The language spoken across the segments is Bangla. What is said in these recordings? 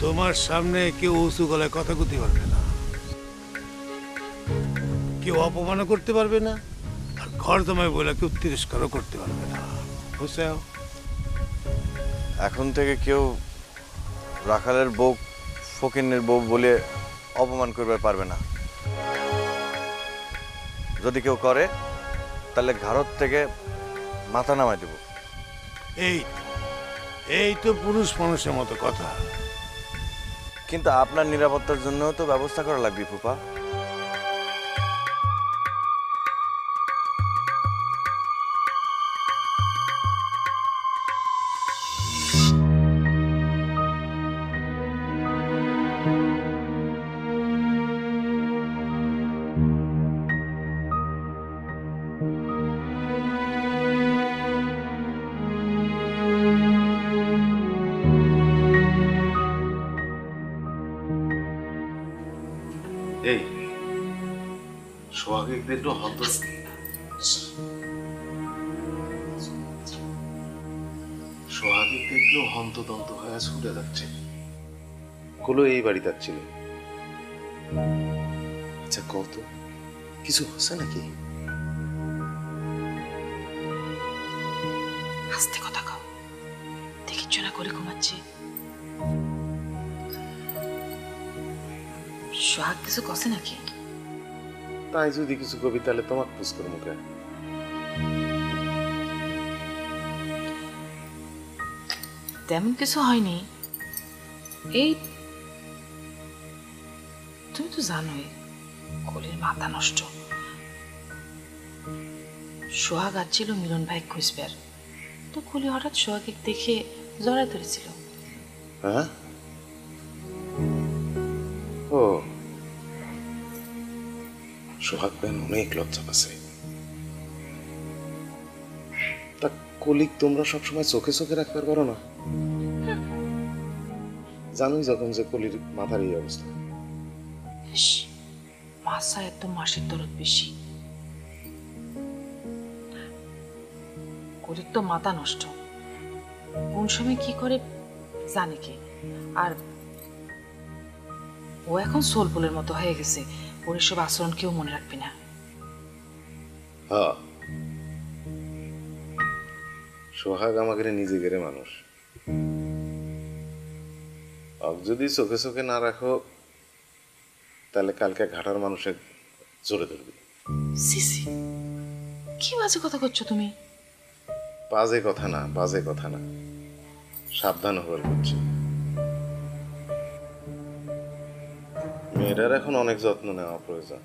তোমার সামনে কেউ উঁচু গলায় কথা কইতে পারবে না, কেউ অপমানও করতে পারবে না, আর ঘর জমায় বলে কেউ তিরস্কারও করতে পারবে না, বুঝছো? এখন থেকে কেউ রাখালের বউ ফকিনের বউ বলে অপমান করতে পারবে না। যদি কেউ করে তাহলে ঘাড়ত থেকে মাথা নামাই দেব। এই এই তো পুরুষ মানুষের মতো কথা। কিন্তু আপনার নিরাপত্তার জন্য তো ব্যবস্থা করা লাগবে ফুপা। এই সোহাগে একটু হন্ত সোহাগে একটু হন্তদন্ত হয়ে ছুটে যাচ্ছে। গুলো এই বাড়ি যাচ্ছিল। আচ্ছা কত কিছু হচ্ছে নাকি? আস্তে কথা কও, দেখিচ্ছ না করে ঘুমাচ্ছে। সোহাগ কিছু কষে নাকি? তাই যদি কিছু কবি তাহলে তোমাকে পুষ করে মুখে। তেমন কিছু হয়নি। এই তুমি তো জানোই কলির মাথা নষ্ট। সোহাগ আসছিল মিলন ভাই খুঁজবার, তো কলি হঠাৎ সোহাগে দেখে জড়ায় ধরেছিল। হ্যাঁ ও সোহাগ বেন অনেক লজ্জা পাচ্ছে। তা কলিক তোমরা সবসময় চোখে চোখে রাখতে পারো না? জানোই যখন যে কলির মাথার এই অবস্থা। মাসা এত মাসের দরদ বেশি। কলির তো মাথা নষ্ট, কোন সময় কি করে জানে কে। আর ও এখন সোলপুলের মতো হয়ে গেছে, ওর এসব আচরণ কেউ মনে রাখবি না। হ্যাঁ সোহাগ আমাকে নিজে গেরে মানুষ, যদি চোখে চোখে না রাখো তাহলে কালকে ঘাটার মানুষের জোরে ধরবি। সিসি কি বাজে কথা করছো তুমি? বাজে কথা না, বাজে কথা না, সাবধান হবার করছি। মেয়েটার এখন অনেক যত্ন নেওয়া প্রয়োজন।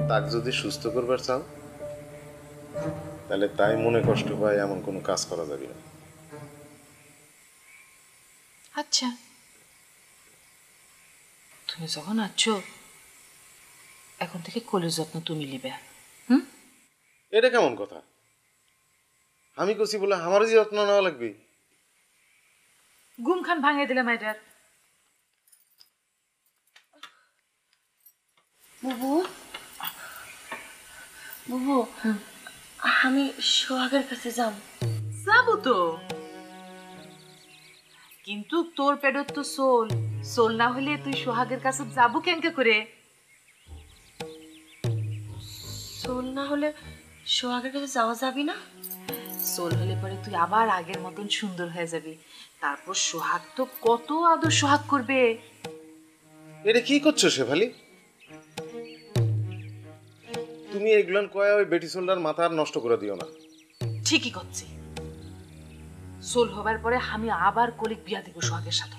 তাক যদি সুস্থ করবার চাও তাহলে তাই মনে কষ্ট পায় এমন কোনো কাজ করা যাবে না। আচ্ছা তুমি যখন আছো এখন থেকে কলির যত্ন তুমি নিবে। এটা কেমন কথা? আমি কছি বলে আমারও যে যত্ন নেওয়া লাগবে? ঘুম খান ভাঙিয়ে দিলাম এটার। বুবু বুবু আমি সোহাগের কাছে যাব। যাবো তো, কিন্তু তোর পেটত তো সোল, সোল না হলে তুই সোহাগের কাছে যাবো কেনকে করে? সোল না হলে সোহাগের কাছে যাওয়া যাবি না? সোল হলে পরে তুই আবার আগের মতন সুন্দর হয়ে যাবি, তারপর সোহাগ তো কত আদর সোহাগ করবে। এটা কি করছো শেফালি? তুমি এগুলান কয়া ওই বেটি সোলটার মাথা আর নষ্ট করে দিও না। ঠিকই করছি, সোল হবার পরে আমি আবার কলিক বিয়া দিব সোহাগের সাথে।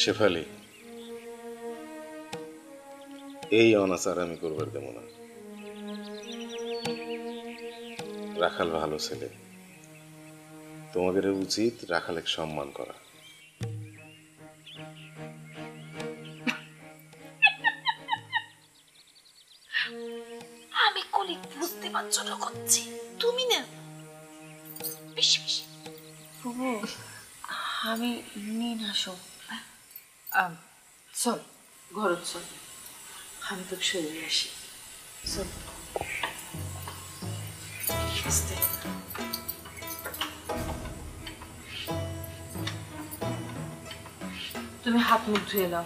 শেফালি এই অনাচার আমি করবার দেব না। রাখাল ভালো ছেলে, তোমাদের উচিত রাখালের সম্মান করা। আমি কলিক বুঝতে পারছো না করছি, তুমি না বেশি বেশি। বুবু আমি নিন আসো। চল ঘর চল। আমি তোকে সরিয়ে আসি। চল। আস্তে। তুমি হাত মুখ ধুয়ে নাও।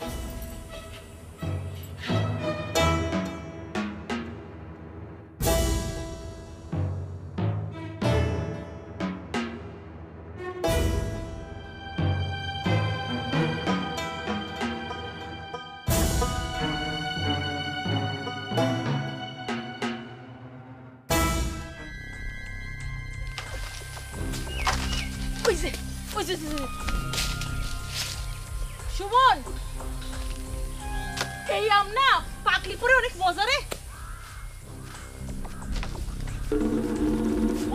সুমন, এই আম না পাকলি পরে অনেক মজা রে।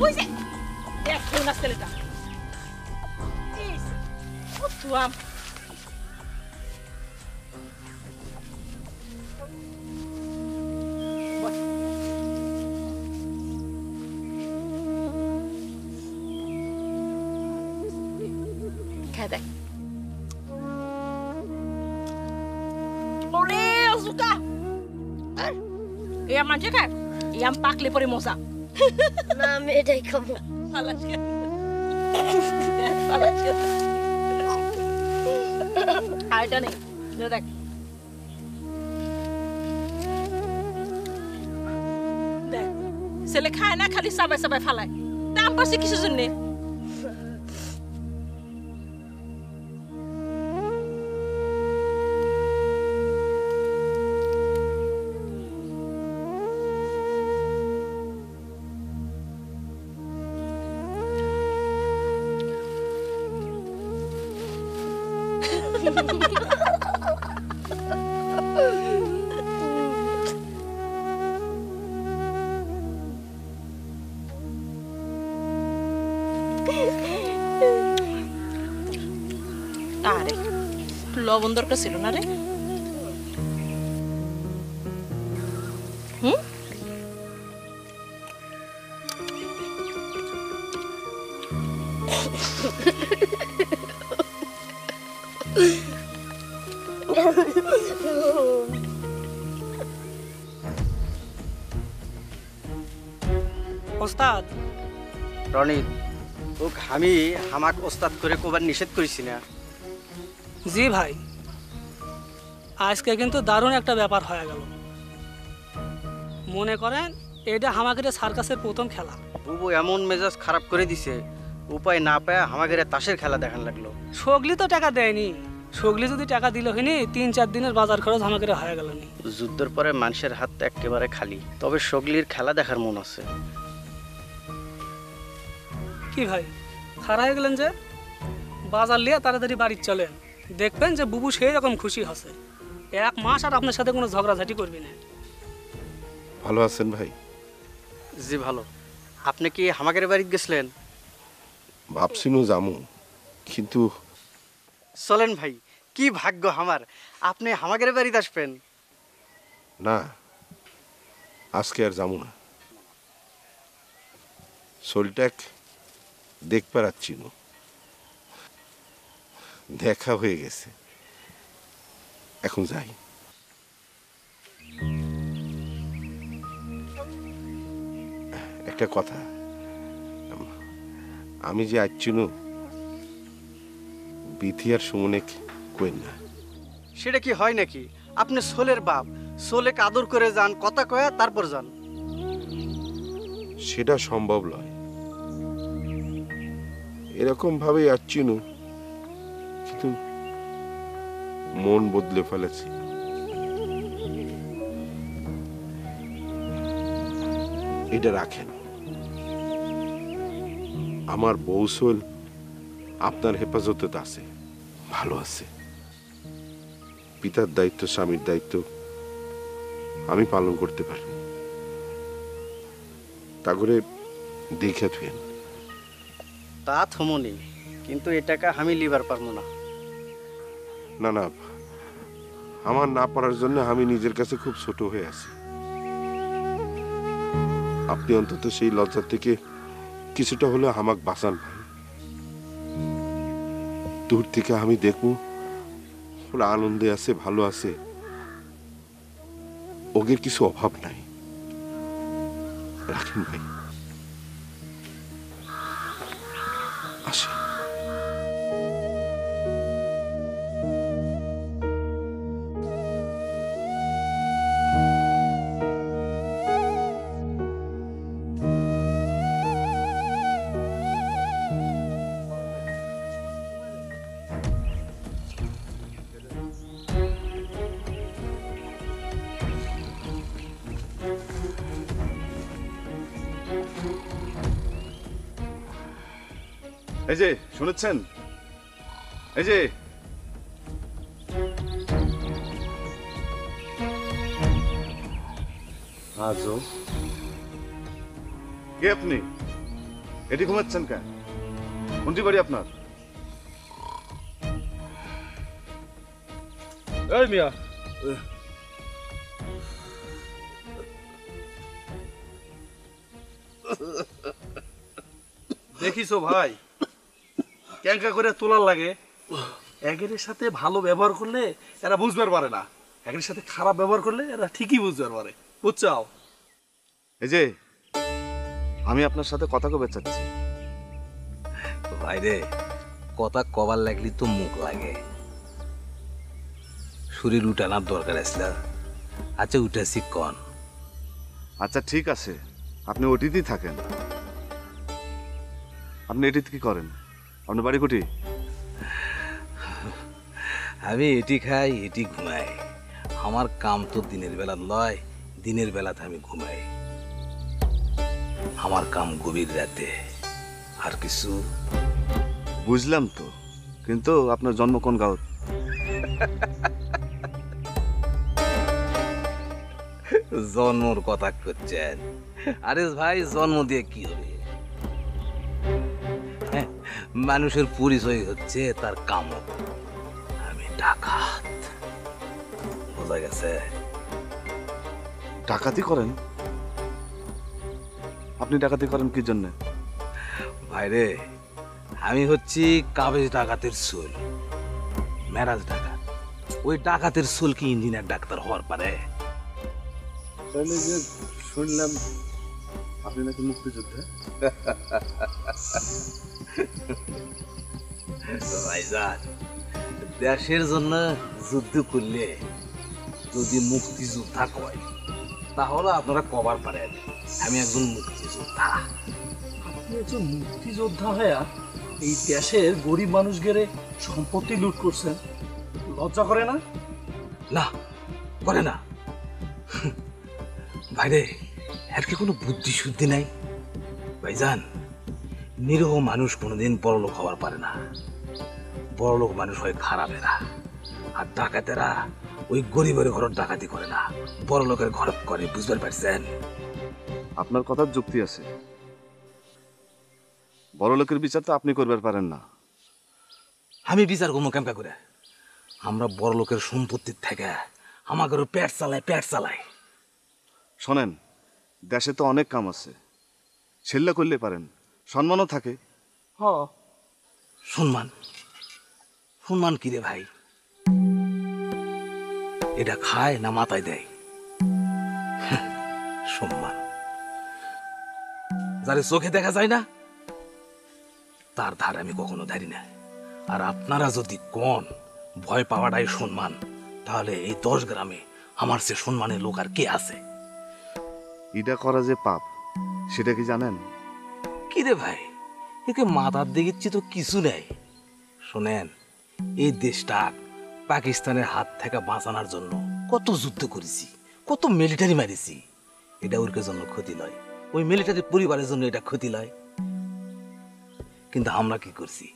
ওই যে দেখ কোন ছেলেটা, কত আম। খেয়ে দেখ। এই আম আছে খায়, এই আম পাকলে পরে মজা। না আমি এটাই খাবো। আর এটা নেই, দেখ দেখ ছেলে খায় না, খালি চাবাই চাবাই ফালায়। দাম পাচ্ছে কিসের জন্য? আরে লবণ দরকার ছিল না রে। হুম, ওস্তাদ রনিত, ওক আমি হামাক ওস্তাদ করে কোবার নিষেধ করেছি না। জি ভাই, আজকে কিন্তু দারুণ একটা ব্যাপার হয়ে গেল। মনে করেন এটা হামাগের সার্কাসের প্রথম খেলা। বুবু এমন মেজাজ খারাপ করে দিছে, উপায় না পায় হামাগের তাসের খেলা দেখান লাগলো। সগলি তো টাকা দেয়নি, সগলি যদি টাকা দিল হয়নি ৩-৪ দিনের বাজার খরচ হামাগের হয়ে গেল নি। যুদ্ধের পরে মানুষের হাত একেবারে খালি, তবে সগলির খেলা দেখার মন আছে। কি ভাই খারাপ হয়ে গেলেন যে? বাজার লিয়ে তাড়াতাড়ি বাড়ি চলেন, দেখবেন যে বুবু সেই রকম খুশি হচ্ছে। 1 মাস আর আপনার সাথে কোনো ঝগড়াঝাটি করবি না। ভালো আছেন ভাই? জি ভালো। আপনি কি হামাগের বাড়ি গেছিলেন? ভাবছিনু জামু, কিন্তু চলেন ভাই, কি ভাগ্য আমার, আপনি হামাগের বাড়িতে আসবেন। না, আজকে আর যাবো না। শরীরটা দেখ পাচ্ছি না, দেখা হয়ে গেছে, এখন যাই। একটা কথা, আমি যে আচ্ছিনু বিথি আর সুমনে কইন না। সেটা কি হয় নাকি? আপনি সোলের বাপ, সোলেক আদর করে যান, কথা কয়া তারপর যান। সেটা সম্ভব নয়। এরকম ভাবে আচ্ছিনু, কিন্তু মন বদলে ফেলেছি। এটা রাখেন, আমার বউ সোল আপনার হেফাজতে আছে, ভালো আছে। পিতার দায়িত্ব, স্বামীর দায়িত্ব আমি পালন করতে পারি, তা করে দেখে থুয়েন। তা থমনি, কিন্তু এ টাকা আমি লিবার পারবো না। না না, আমার না পারার জন্য আমি নিজের কাছে খুব ছোট হয়ে আছি। আপনি অন্তত সেই লজ্জা থেকে কিছুটা হলেও আমাকে বাঁচান ভাই। দূর থেকে আমি দেখবো ওরা আনন্দে আছে, ভালো আছে, ওগের কিছু অভাব নাই। রাখেন ভাই, আসি। এই যে শুনেছেন, এই যে আজও কে আপনি? এটি ঘুমাচ্ছেন কেন? কোনটি বাড়ি আপনার? এই মিয়া, দেখিছো ভাই ক্যাঙ্কা করে তোলার লাগে। একের সাথে ভালো ব্যবহার করলে এরা বুঝবার পারে না, একের সাথে খারাপ ব্যবহার করলে এরা ঠিকই বুঝবার পারে, বুঝছাও? এই যে আমি আপনার সাথে কথা কবে চাচ্ছি। ভাইরে, কথা কবার লাগলি তো মুখ লাগে। শরীর উঠানোর দরকার আসল। আচ্ছা উঠেছি কন। আচ্ছা ঠিক আছে, আপনি ওটিতেই থাকেন। আপনি এটিতে কি করেন? আপনার বাড়ি কোটি? আমি এটি খাই, এটি ঘুমাই। আমার কাম তো দিনের বেলা লয়, দিনের বেলাতে আমি ঘুমাই। আমার কাম গভীর রাতে। আর কিছু বুঝলাম তো, কিন্তু আপনার জন্ম কোন গাঁও? জন্মর কথা করছেন? আরে ভাই, জন্ম দিয়ে কি হবে? হ্যাঁ, মানুষের পরিচয় হচ্ছে তার কাম। আমি ডাকাত, বোঝা গেছে? ডাকাতি করেন? আপনি ডাকাতি করেন কি জন্য? ভাইরে, আমি হচ্ছি কাবেজ ডাকাতের সোল, মেরাজ ডাকাত। ওই ডাকাতের সোল কি ইঞ্জিনিয়ার ডাক্তার হওয়ার পারে? তাহলে যে শুনলাম আপনি নাকি মুক্তিযোদ্ধা। ভাইজান, দেশের জন্য যুদ্ধ করলে যদি মুক্তিযোদ্ধা কয় তাহলে আপনারা কবার পারেন আমি একজন মুক্তিযোদ্ধা। আপনি একজন মুক্তিযোদ্ধা হয়ে এই দেশের গরিব মানুষ গেরে সম্পত্তি লুট করছেন, লজ্জা করে না? না, করে না। ভাইরে, এর কি কোনো বুদ্ধি শুদ্ধি নাই? ভাইজান, নিরীহ মানুষ কোনোদিন বড়লোক হওয়ার পারে না। বড়লোক মানুষ হয় খারাপেরা, আর ডাকাতেরা ওই গরিবের ঘর ডাকাতি করে না, বড়লোকের ঘর করে। বুঝতে পারছেন? আপনার কথার যুক্তি আছে। বড় লোকের বিচার তো আপনি করবার পারেন না। আমি বিচার করবো কেমকা করে? আমরা বড় লোকের সম্পত্তির থেকে আমাকে পেট চালায়। শোনেন, দেশে তো অনেক কাম আছে, সেল্লা করলে পারেন, সম্মানও থাকে। সম্মান কি রে ভাই? এটা খায় না মাথায় দেয়? সম্মান যারে চোখে দেখা যায় না তার ধার আমি কখনো ধারি না। আর আপনারা যদি কোন ভয় পাওয়াটাই সম্মান, তাহলে এই 10 গ্রামে আমার সে সম্মানের লোক আর কে আছে? এটা করা যে পাপ, সেটা কি জানেন? কি রে ভাই, একে মাথার দিকে তো কিছু নেই। শোনেন, এই দেশটা পাকিস্তানের হাত থেকে বাঁচানোর জন্য কত যুদ্ধ করেছি, কত মিলিটারি মারিছি। এটা ওর জন্য ক্ষতি লয়, ওই মিলিটারি পরিবারের জন্য এটা ক্ষতি লয়। কিন্তু আমরা কি করছি?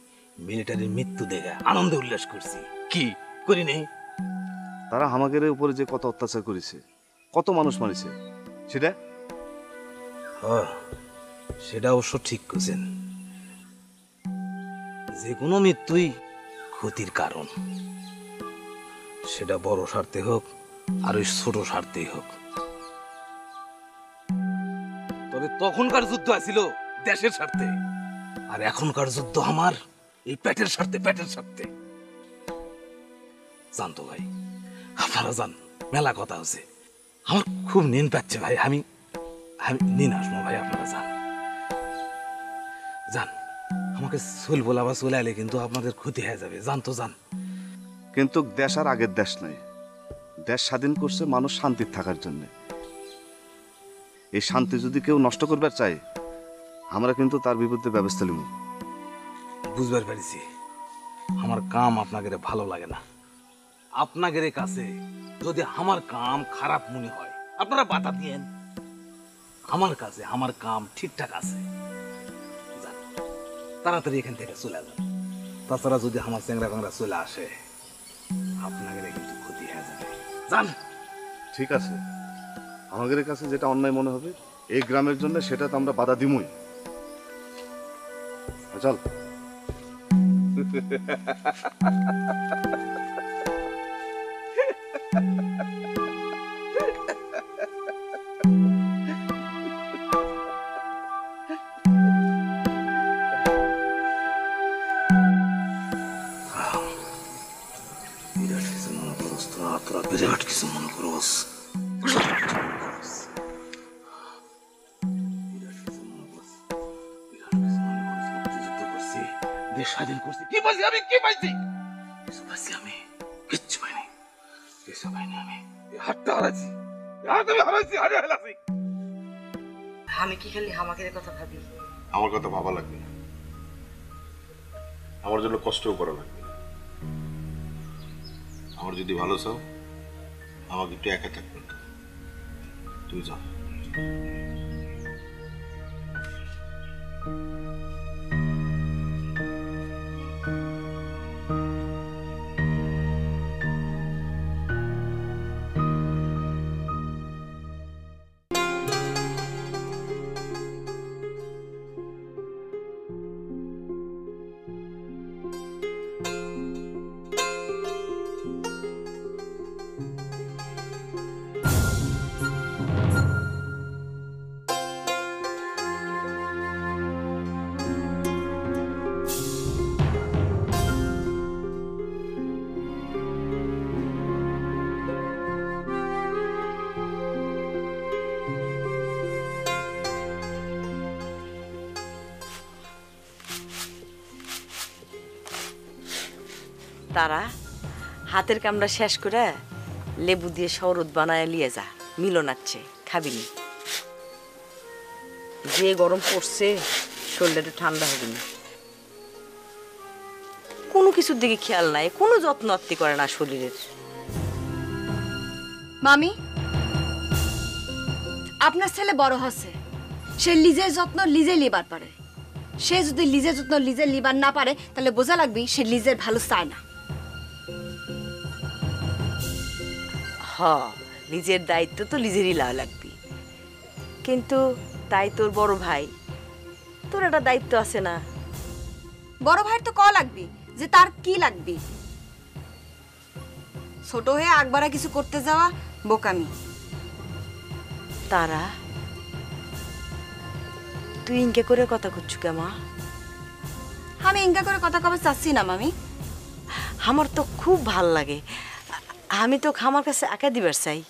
মিলিটারির মৃত্যু দেখে আনন্দে উল্লাস করছি। কি করি নেই? তারা আমাদের উপরে যে কত অত্যাচার করেছে, কত মানুষ মারিছে, সেটা অবশ্য ঠিক করছেন। যে কোনো মৃত্যুই ক্ষতির কারণ, সেটা বড় স্বার্থে হোক আর ওই ছোট স্বার্থেই হোক। তবে তখনকার যুদ্ধ আছিল দেশের স্বার্থে, আর এখনকার যুদ্ধ আমার এই পেটের স্বার্থে। জানতো ভাই, আপনারা জান, মেলা কথা আছে। আমার খুব নিন পাচ্ছে ভাই, আমি আমি নিন আসবো ভাই, আপনারা যান যান। আমাকে সোল বলাবা চলে এলে কিন্তু আপনাদের ক্ষতি হয়ে যাবে, যান তো যান। কিন্তু দেশ আর আগের দেশ নাই। দেশ স্বাধীন করছে মানুষ শান্তির থাকার জন্য। এই শান্তি যদি কেউ নষ্ট করবার চায়, আমরা কিন্তু তার বিরুদ্ধে ব্যবস্থা নিব। বুঝবার পারিছি, আমার কাম আপনাদের ভালো লাগে না। আপনাদের কাছে যদি আমার কাম খারাপ মনে হয় আপনারা বাধা দিয়েন। আমার কাছে আমার কাম ঠিকঠাক আছে, যান তাড়াতাড়ি এখান থেকে চলে যান। তাছাড়া যদি আমার চ্যাংরা ব্যাংরা চলে আসে আপনাদের কিন্তু ক্ষতি হয়ে যাবে, যান। ঠিক আছে, আমাদের কাছে যেটা অন্যায় মনে হবে এই গ্রামের জন্য, সেটা তো আমরা বাধা দিমই। চল। বিরাট কিছু মনে করস, দেশ স্বাধীন করছি, কি পাইছি আমি, কি পাইছি? কিছু পাইছি আমি, কিচ্ছু পাইনি, কিছু পাইনি আমি। হাতটা হারাইছি, হাত আমি হারাইছি, হারিয়ে ফেলাছি। আমি কি খালি হামাকের কথা ভাবি? আমার কথা ভাবা লাগবে না, আমার জন্য কষ্টও করা লাগবে না। আমার যদি ভালো চাও আমাকে একটু একা থাকবে, তুমি যাও। তারা হাতের কামড়া শেষ করে লেবু দিয়ে শরবত বানায় লিয়ে যা, মিলনাচ্ছে খাবিনি। যে গরম পড়ছে শরীরটা ঠান্ডা হবে না। কোনো কিছুর দিকে খেয়াল নাই, কোনো যত্ন আত্তি করে না শরীরের। মামি, আপনার ছেলে বড় হচ্ছে, সে নিজের যত্ন নিজে লিবার পারে। সে যদি নিজের যত্ন নিজে লিবার না পারে তাহলে বোঝা লাগবে সে নিজের ভালো চায় না। নিজের দায়িত্ব তো নিজেরই লাভ লাগবে, কিন্তু তাই তোর বড় ভাই, তোর একটা দায়িত্ব আছে না? বড় ভাইয়ের তো ক লাগবে যে তার কি লাগবে। ছোট হয়ে একবারে কিছু করতে যাওয়া বোকামি। তারা তুই ইনকে করে কথা করছু কেমা? আমি ইনকা করে কথা কবে চাচ্ছি না মামি। আমার তো খুব ভাল লাগে, আমি তো আমার কাছে একা দিবার চাই।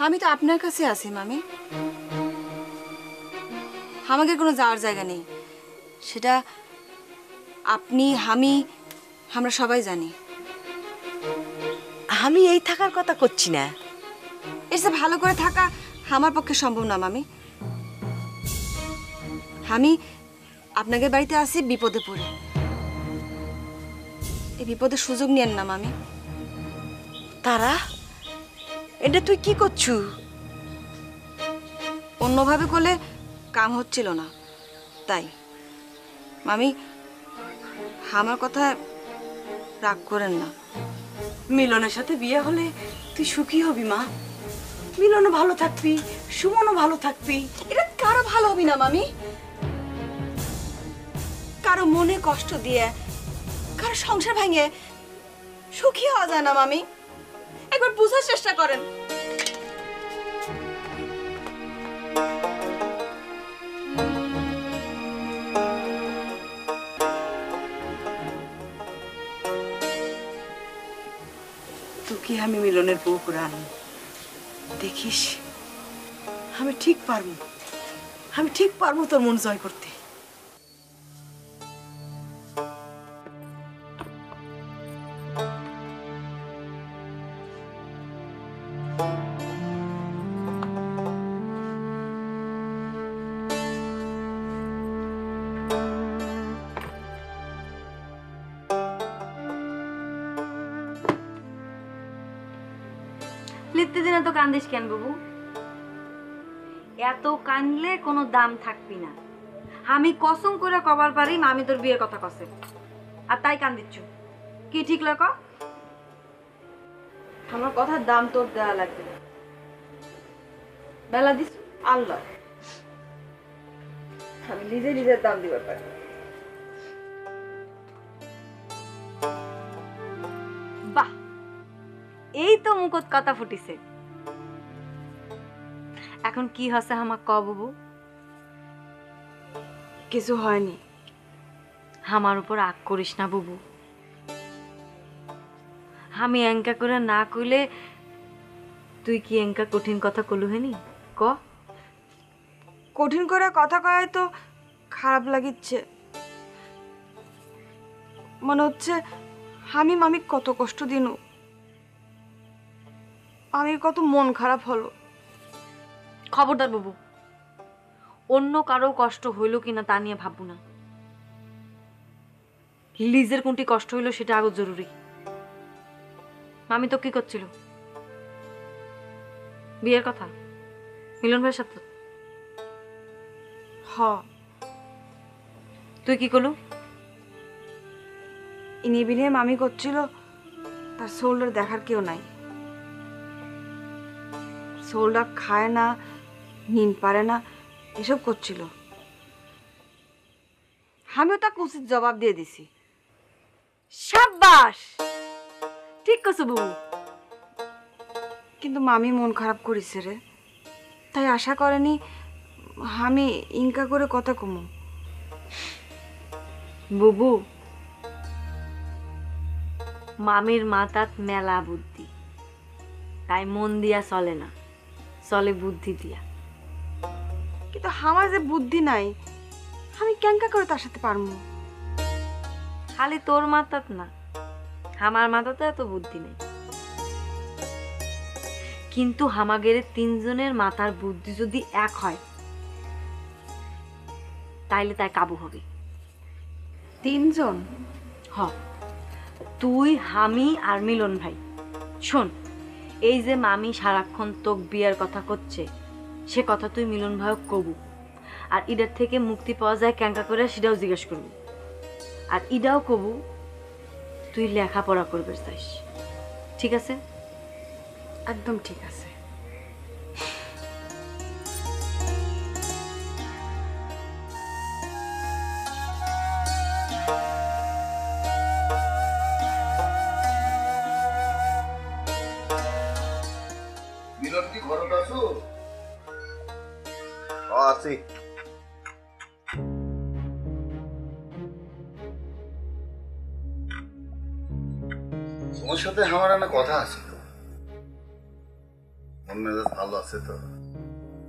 আমি তো আপনার কাছে আছি মামি, আমাকে কোনো যাওয়ার জায়গা নেই, সেটা আপনি আমরা সবাই জানি। আমি এই থাকার কথা করছি না, এসে ভালো করে থাকা আমার পক্ষে সম্ভব না মামি। আমি আপনাদের বাড়িতে আসি বিপদে পড়ে, এই বিপদের সুযোগ নিয়েন না মামি। তারা এটা তুই কি করছু? অন্যভাবে করলে কাম হচ্ছিল না, তাই মামি আমার কথা রাগ করেন না। মিলনের সাথে বিয়ে হলে তুই সুখী হবি মা, মিলনও ভালো থাকবি, সুমনও ভালো থাকবি। এটা কারো ভালো হবি না মামি, কারো মনে কষ্ট দিয়ে কারো সংসার ভাঙে সুখী হওয়া যায় না মামি, একবার বোঝার চেষ্টা করেন। তুই কি আমি মিলনের বউ পুরান, দেখিস আমি ঠিক পারবো তোর মন জয় করতে। লিখতে দিনে তো কান্দিস কেন বাবু? এত কানলে কোনো দাম থাকবি না। আমি কসম করে কবার পারি মামি তোর বিয়ের কথা কসে, আর তাই কান্দিচ্ছ। কি ঠিক লক? আমার কথার দাম তোর দেওয়া লাগবে না। বেলা দিস আল্লাহ, আমি নিজের দাম দিবার পারি। বাহ, এই তো মুখত কথা ফুটিছে। এখন কি হচ্ছে আমার ক বাবু? কিছু হয়নি। আমার উপর রাগ করিস না বাবু। আমি এঙ্কা করে না কইলে তুই কি এঙ্কা কঠিন কথা কলু হেনি? ক কঠিন করে কথা কয় তো খারাপ লাগিচ্ছে। মনে হচ্ছে আমি মামি কত কষ্ট দিনু, আমি কত মন খারাপ হলো। খবরদার বাবু, অন্য কারো কষ্ট হইল কিনা তা নিয়ে ভাববো না। লিজের কোনটি কষ্ট হইল সেটা আগে জরুরি। মামি তো কি করছিল? বিয়ের কথা মিলন ভাইয়ের সাথে? হ। তুই কি করলু? ইনি বিনিয়ে মামি করছিল তার শোল্ডার দেখার কেউ নাই। শোল্ডার খায় না, নিন পারে না, এসব করছিল। আমিও তাকে উচিত জবাব দিয়ে দিছি। সাব্বাস, ঠিক করছো বাবু। কিন্তু মামি মন খারাপ করেছে রে, তাই আশা করেনি আমি ইনকা করে কথা কমু। বুবু, মামির মাথাত মেলা বুদ্ধি, তাই মন দিয়া চলে না, চলে বুদ্ধি দিয়া। কিন্তু আমার যে বুদ্ধি নাই, আমি কেনকা করে তার সাথে পারবো? খালি তোর মাথাত না, আমার মাথাতে এত বুদ্ধি নেই। কিন্তু হামাগের তিনজনের মাথার বুদ্ধি যদি এক হয় তাইলে তাই কাবু হবে। তিনজন? হ, তুই, আমি আর মিলন ভাই। শোন, এই যে মামি সারাক্ষণ তোক বিয়ার কথা করছে, সে কথা তুই মিলন ভাইও কবু। আর ইডার থেকে মুক্তি পাওয়া যায় ক্যাঙ্কা করে সেটাও জিজ্ঞেস করবি। আর ইডাও কবু তুই লেখাপড়া করবে চাইস। ঠিক আছে? একদম ঠিক আছে। মিলন কি ঘরত আছো? আছি। তোমার সাথে আমার একটা কথা আছে। মন মেজাজ ভালো আছে তো,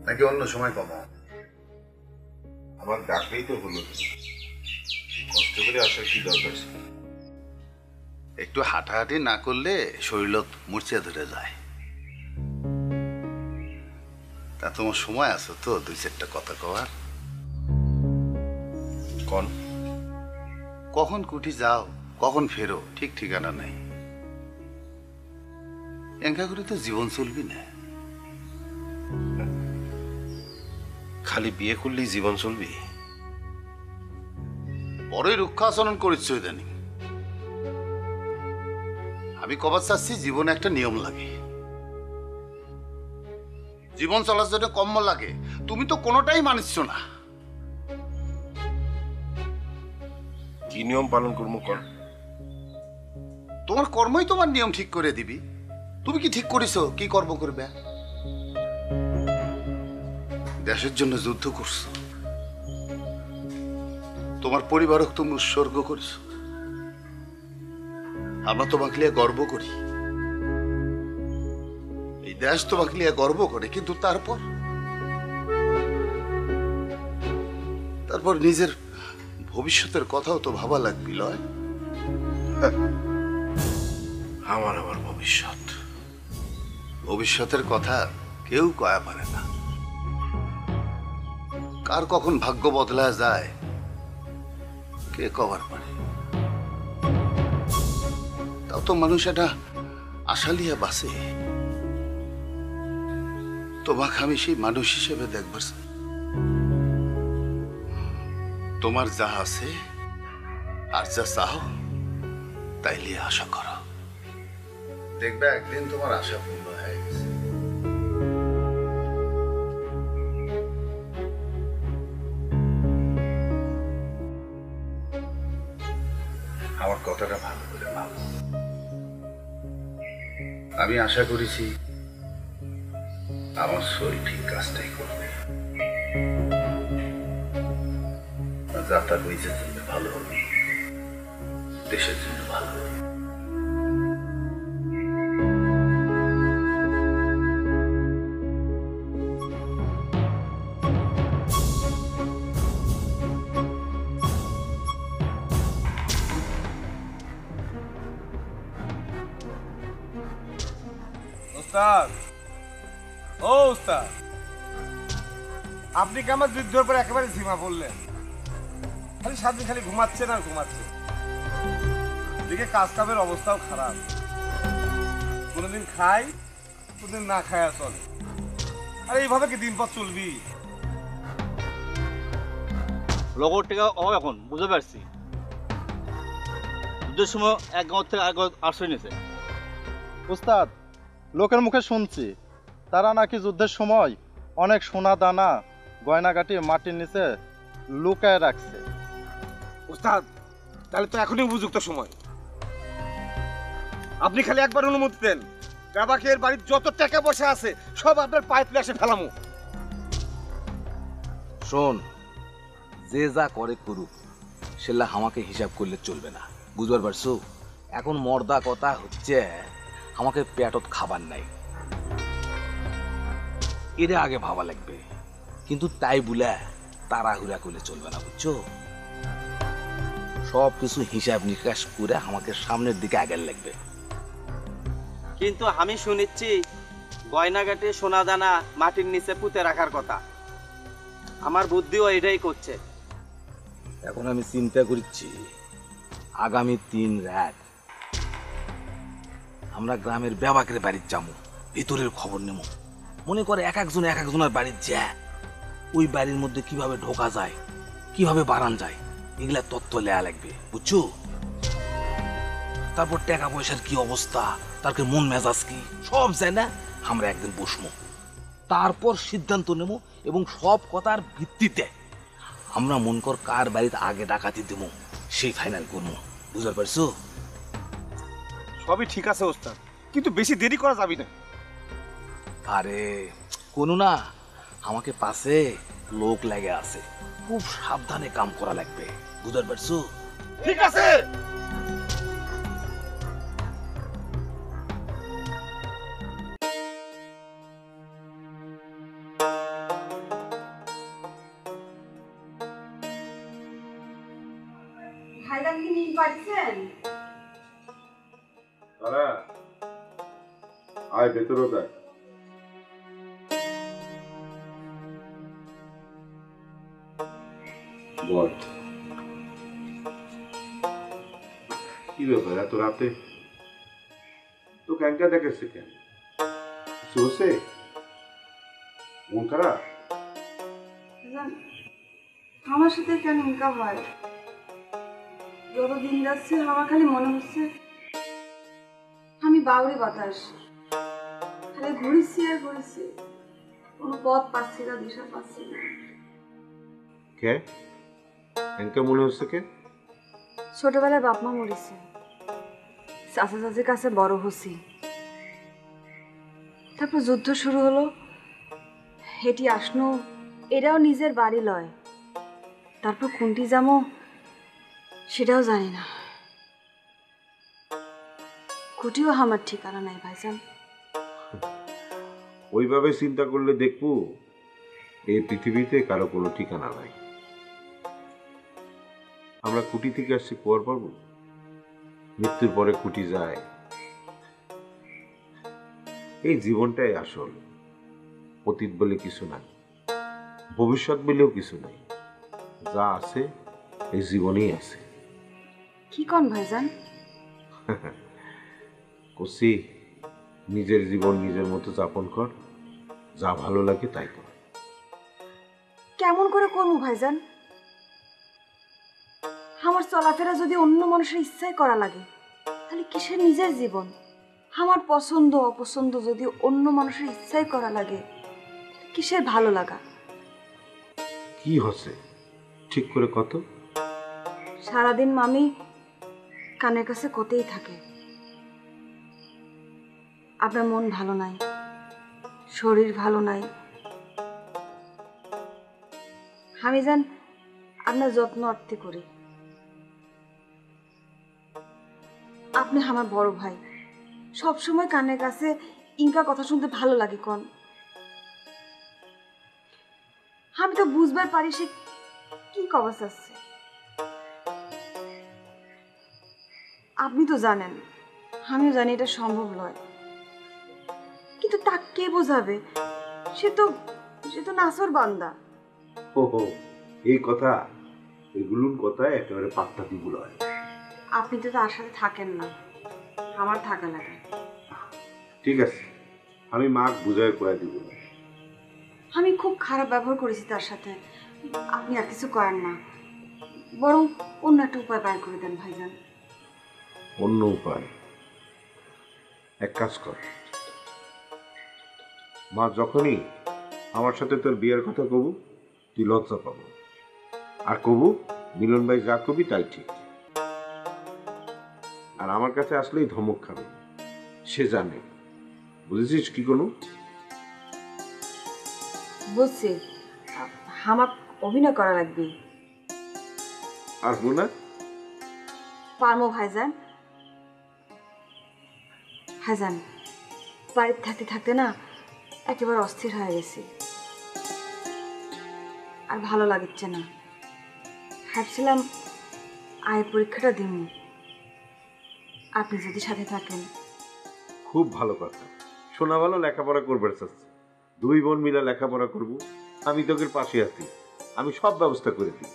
নাকি অন্য সময় কমাও? আমার ডাকলেই তো হলো, কষ্ট করে আসার কি দরকার? একটু হাঁটাহাঁটি না করলে শরীরত মূর্ছা ধরে যায়। তা তোমার সময় আছে তো দুই চারটা কথা কওয়ার? কোন কখন কুঠি যাও, কখন ফেরো, ঠিক ঠিকানা নেই। এঙ্কা করে তো জীবন চলবি না। খালি বিয়ে করলেই জীবন চলবি? বড়ই রুক্ষ আচরণ করিস ইদানিং। আমি কবার চাচ্ছি জীবনে একটা নিয়ম লাগে, জীবন চলার জন্য কম্ম লাগে। তুমি তো কোনোটাই মানিস না। কি নিয়ম পালন করবো কর? তোমার কর্মই তোমার নিয়ম ঠিক করে দিবি। তুমি কি ঠিক করিস কি কর্ম করবে? দেশের জন্য যুদ্ধ করছো, তোমার পরিবারক তুমি উৎসর্গ করিস। আমরা তোমাকে নিয়ে গর্ব করি। এই দেশ তোমাকে নিয়ে গর্ব করে, কিন্তু তারপর নিজের ভবিষ্যতের কথাও তো ভাবা লাগবে লয়। আমার ভবিষ্যতের কথা কেউ কয়া পারে না। কার কখন ভাগ্য বদলা যায় কে কবার পারে। তাও তো মানুষ এটা আশা লিয়া বাসে। তোমাকে আমি সেই মানুষ হিসেবে দেখবার চাই। তোমার যা আছে আর যা চাও তাই লিয়ে আশা করো, দেখবে একদিন তোমার আশা পূর্ণ হয়ে গেছে। আমার কথাটা ভালো করে ভাবো। আমি আশা করেছি আমার শরীর ঠিক কাজটাই করবে। যাত্রা নিজের জন্য ভালো হবে, দেশের জন্য ভালো হবে। ওস্তাদ, ও ওস্তাদ, আপনি কি আমার যুদ্ধের পর একেবারে সীমা পড়লেন? খালি সারাদিন খালি ঘুমাচ্ছেন আর ঘুমাচ্ছেন। এদিকে কাজ কামের অবস্থাও খারাপ। কোনোদিন খাই, কোনোদিন না খায়া চলে। আর এইভাবে কি দিন পথ চলবি? লগর টেকা অভাব এখন বুঝতে পারছি। যুদ্ধের সময় এক গাঁও থেকে আরেক গাঁও আশ্রয় নিয়েছে। উস্তাদ, লোকের মুখে শুনছি তারা নাকি যুদ্ধের সময় অনেক সোনা দানা গয়নাগাটি মাটির নিচে লুকায় রাখছে। ওস্তাদ, তাহলে তো এখনই উপযুক্ত সময়। আপনি খালি একবার অনুমতি দেন, কাবাকের বাড়ির যত টাকা পয়সা আছে সব আপনার পায়ে তুলে এসে ফেলামু। শোন, যে যা করে করুক, সেটা আমাকে হিসাব করলে চলবে না, বুঝবার পারছো? এখন মর্দা কথা হচ্ছে আমাকে পেটত খাবার নাই, এরা আগে ভাবা লাগবে। কিন্তু তাই বলে তাড়াহুড়া করলে চলবে না, বুঝছো? সব কিছু হিসাব নিকাশ করে আমাকে সামনের দিকে আগে লাগবে। কিন্তু আমি শুনেছি গয়নাগাটি সোনা দানা মাটির নিচে পুঁতে রাখার কথা। আমার বুদ্ধিও এটাই করছে। এখন আমি চিন্তা করছি আগামী 3 রাত আমরা গ্রামের বেবাকের বাড়ির যাবো, ভিতরের খবর নেব। মনে করে এক একজনের বাড়ির যা, ওই বাড়ির মধ্যে কিভাবে ঢোকা যায়, কিভাবে বাড়ান যায়, এগুলা তথ্য লেয়া লাগবে, বুঝছো? তারপর টাকা পয়সার কি অবস্থা, তারপর মন মেজাজ কি, সব জানা আমরা একদিন বসবো। তারপর সিদ্ধান্ত নেব এবং সব কথার ভিত্তিতে আমরা মন কর কার বাড়িতে আগে ডাকাতি দেব সেই ফাইনাল করবো, বুঝতে পারছো? সবই ঠিক আছে ওস্তাদ, কিন্তু বেশি দেরি করা যাবে না। আরে কোনো না, আমাকে পাশে লোক লাগে আছে, খুব সাবধানে কাম করা লাগবে, বুঝতে পারছো? ঠিক আছে। ভাইজান কি নিয়ে পারছেন? তারা আয় ভেতরে দেখ। বল, কি ব্যাপার এত রাতে তো ক্যাঙ্কা দেখেছে কেন? কিছু হচ্ছে? মন খারাপ? আমার সাথে কেন ইনকা হয়? যত দিন যাচ্ছে আমার খালি মনে হচ্ছে আমি বাউরি বাতাস, খালি ঘুরছি আর ঘুরছি, কোনো পথ পাচ্ছি না, দিশা পাচ্ছি না। কে এনকা মনে হচ্ছে কে? ছোটবেলায় বাপ মা মরেছে, চাচা চাচির কাছে বড় হছি, তারপর যুদ্ধ শুরু হলো, হেঁটি আসনো, এরাও নিজের বাড়ি লয়, তারপর কোনটি যাবো সেটাও জানি না। কুটিও আমার ঠিকানা নাই ভাইজান। ওইভাবে চিন্তা করলে দেখবো এই পৃথিবীতে কারো কোনো ঠিকানা নাই। আমরা কুটি থেকে আসছি কুয়ার পাবো, মৃত্যুর পরে কুটি যায়। এই জীবনটাই আসল, অতীত বলে কিছু নাই, ভবিষ্যৎ বলেও কিছু নাই, যা আছে এই জীবনেই আছে। কি কোন ভাইজান? কসি, নিজের জীবন নিজের মতো যাপন কর, যা ভালো লাগে তাই কর। কেমন করে করবো ভাইজান? আমার চলাফেরা যদি অন্য মানুষের ইচ্ছায় করা লাগে তাহলে কিসের নিজের জীবন? আমার পছন্দ অপছন্দ যদি অন্য মানুষের ইচ্ছায় করা লাগে কিসের ভালো লাগা? কি হচ্ছে ঠিক করে কত? সারাদিন মামি কানের কাছে কতেই থাকে আপনার মন ভালো নাই, শরীর ভালো নাই। আমি জান আপনার যত্ন আত্তি করি। আপনি আমার বড় ভাই, সব সময় কানের কাছে ইনকা কথা শুনতে ভালো লাগে কোন? আমি তো বুঝবার পারি সে কি কবা চাচ্ছে। আপনি তো জানেন, আমিও জানি এটা সম্ভব নয়, কিন্তু তা কে বোঝাবে? সে তো নাসর বান্দা। ও এই কথা, এগুলোর কথা একেবারে পাত্তা দিগুলো হয়। আপনি তো তার সাথে থাকেন না, আমার থাকা লাগে। ঠিক আছে, আমি মাক বুঝায় কয়ে দিব। আমি খুব খারাপ ব্যবহার করেছি তার সাথে, আপনি আর কিছু করেন না, বরং অন্য একটা উপায় বের করে দেন ভাইজান। অন্য উপায়? এক কাজ কর, মা যখনই আমার সাথে তোর বিয়ের কথা কবু তুই লজ্জা পাবো, আর কবু মিলন ভাই যা কবি তাই ঠিক। আর আমার কাছে আসলেই ধমক খাবে, সে জানে। বুঝেছিস কি কোনো? বুঝছি, আমার অভিনয় করা লাগবে। আর না পারমো ভাইজান। ভাইজান বাড়িতে থাকতে থাকতে না একেবারে অস্থির হয়ে গেছি, আর ভালো লাগছে না। ভাবছিলাম আয়ের পরীক্ষাটা দিন, আপনি যদি সাথে থাকেন। খুব ভালো কথা, শোনা ভালো। লেখাপড়া করবার চাচ্ছে, দুই বোন মিলে লেখাপড়া করবো, আমি তোকে পাশে আছি, আমি সব ব্যবস্থা করে দিই।